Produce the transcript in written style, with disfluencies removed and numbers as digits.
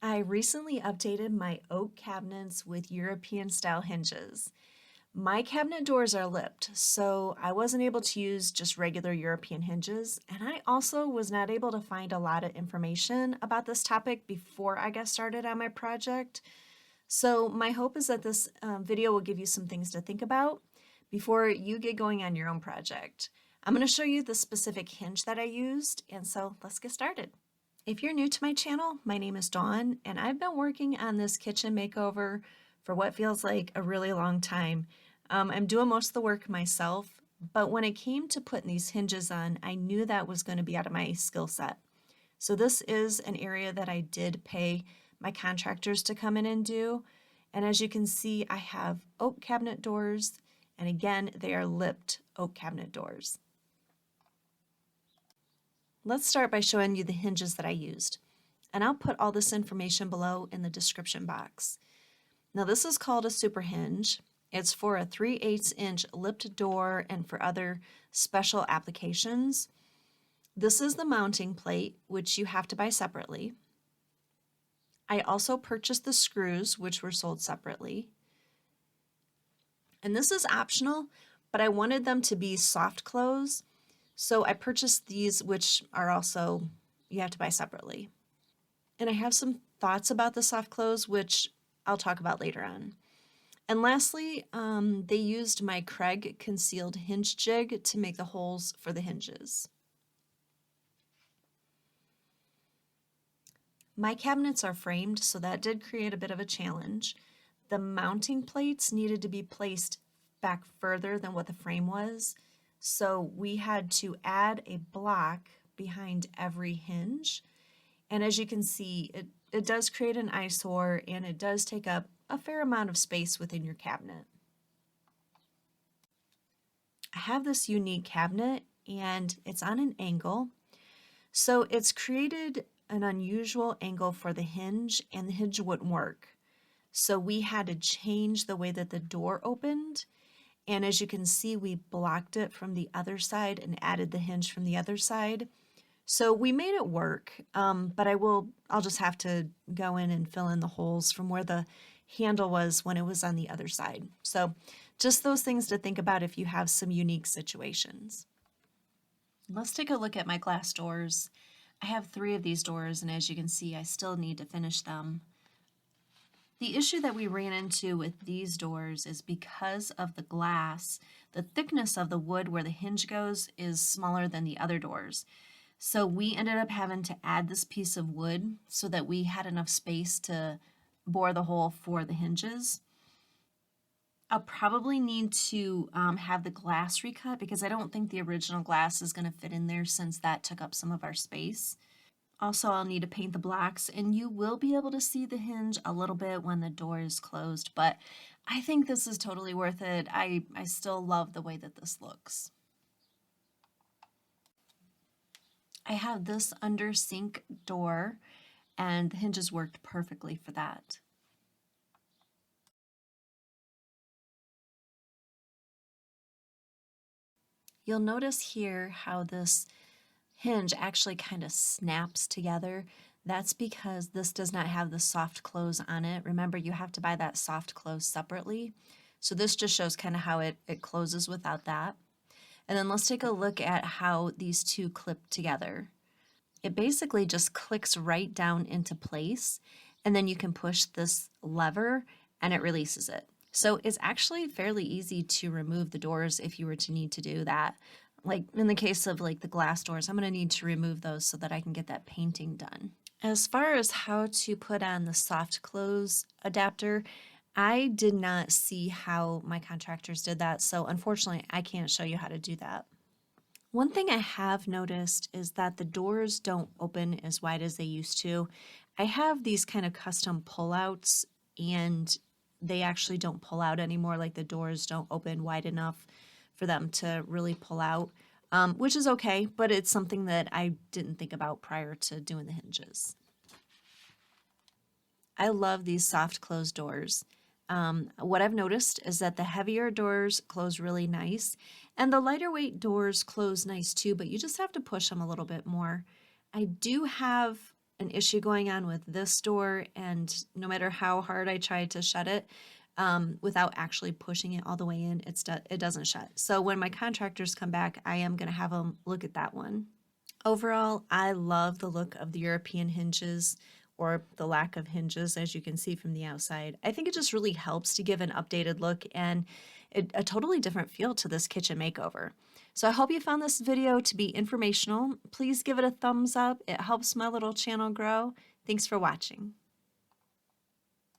I recently updated my oak cabinets with European style hinges. My cabinet doors are lipped, so I wasn't able to use just regular European hinges, and I also was not able to find a lot of information about this topic before I got started on my project. So my hope is that this video will give you some things to think about before you get going on your own project. I'm going to show you the specific hinge that I used, and so let's get started. If you're new to my channel, my name is Dawn, and I've been working on this kitchen makeover for what feels like a really long time. I'm doing most of the work myself, but when it came to putting these hinges on, I knew that was going to be out of my skill set. So this is an area that I did pay my contractors to come in and do. And as you can see, I have oak cabinet doors, and again, they are lipped oak cabinet doors. Let's start by showing you the hinges that I used. And I'll put all this information below in the description box. Now this is called a super hinge. It's for a 3/8 inch lipped door and for other special applications. This is the mounting plate, which you have to buy separately. I also purchased the screws, which were sold separately. And this is optional, but I wanted them to be soft close. So I purchased these, which are also, you have to buy separately. And I have some thoughts about the soft close, which I'll talk about later on. And lastly, they used my Craig concealed hinge jig to make the holes for the hinges. My cabinets are framed, so that did create a bit of a challenge. The mounting plates needed to be placed back further than what the frame was. So we had to add a block behind every hinge. And as you can see, it does create an eyesore and it does take up a fair amount of space within your cabinet. I have this unique cabinet and it's on an angle. So it's created an unusual angle for the hinge and the hinge wouldn't work. So we had to change the way that the door opened. And as you can see, we blocked it from the other side and added the hinge from the other side. So we made it work, but I'll just have to go in and fill in the holes from where the handle was when it was on the other side. So just those things to think about if you have some unique situations. Let's take a look at my glass doors. I have 3 of these doors, and as you can see, I still need to finish them. The issue that we ran into with these doors is because of the glass, the thickness of the wood where the hinge goes is smaller than the other doors. So we ended up having to add this piece of wood so that we had enough space to bore the hole for the hinges. I'll probably need to have the glass recut because I don't think the original glass is going to fit in there since that took up some of our space. Also, I'll need to paint the blocks, and you will be able to see the hinge a little bit when the door is closed, but I think this is totally worth it. I still love the way that this looks. I have this under sink door, and the hinges worked perfectly for that. You'll notice here how this hinge actually kind of snaps together. That's because this does not have the soft close on it. Remember, you have to buy that soft close separately. So this just shows kind of how it closes without that. And then let's take a look at how these two clip together. It basically just clicks right down into place, and then you can push this lever and it releases it. So it's actually fairly easy to remove the doors if you were to need to do that. Like in the case of like the glass doors, I'm going to need to remove those so that I can get that painting done. As far as how to put on the soft close adapter, I did not see how my contractors did that, so unfortunately I can't show you how to do that. One thing I have noticed is that the doors don't open as wide as they used to. I have these kind of custom pullouts and they actually don't pull out anymore, like the doors don't open wide enough for them to really pull out, which is okay, but it's something that I didn't think about prior to doing the hinges. I love these soft close doors. What I've noticed is that the heavier doors close really nice, and the lighter weight doors close nice too, but you just have to push them a little bit more. I do have an issue going on with this door, and no matter how hard I try to shut it, without actually pushing it all the way in, it doesn't shut. So when my contractors come back, I am going to have them look at that one. Overall, I love the look of the European hinges, or the lack of hinges, as you can see from the outside. I think it just really helps to give an updated look and a totally different feel to this kitchen makeover. So I hope you found this video to be informational. Please give it a thumbs up. It helps my little channel grow. Thanks for watching.